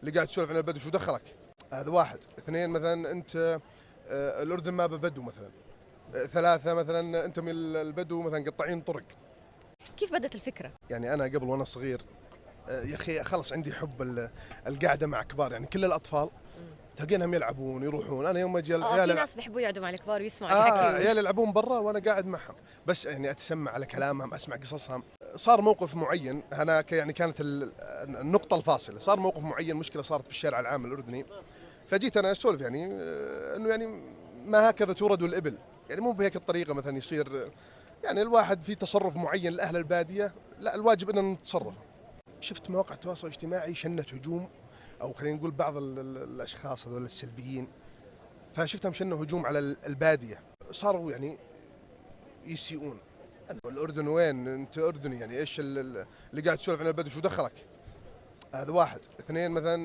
اللي قاعد تسولف عن البدو شو دخلك؟ هذا واحد. اثنين مثلا انت الاردن ما ببدو مثلا. ثلاثة مثلا انتم البدو مثلا قطاعين طرق. كيف بدت الفكرة؟ يعني انا قبل وانا صغير يا اخي خلص عندي حب القعده مع كبار، يعني كل الاطفال تلقينهم يلعبون يروحون. انا يوم اجي في ناس بيحبوا يقعدوا مع الكبار ويسمعوا عيال يلعبون برا وانا قاعد معهم، بس يعني اتسمع على كلامهم، اسمع قصصهم. صار موقف معين، انا يعني كانت النقطه الفاصله، صار موقف معين، مشكله صارت بالشارع العام الاردني، فجيت انا اسولف يعني انه يعني ما هكذا تورد الابل، يعني مو بهيك الطريقه مثلا يصير يعني الواحد في تصرف معين لاهل الباديه، لا الواجب ان نتصرف. شفت مواقع التواصل الاجتماعي شنت هجوم، او خلينا نقول بعض الاشخاص هذول السلبيين، فشفتهم شنوا هجوم على الباديه، صاروا يعني يسيئون. الاردن وين؟ انت اردني، يعني ايش اللي قاعد تسولف عن البدو شو دخلك؟ هذا واحد. اثنين مثلا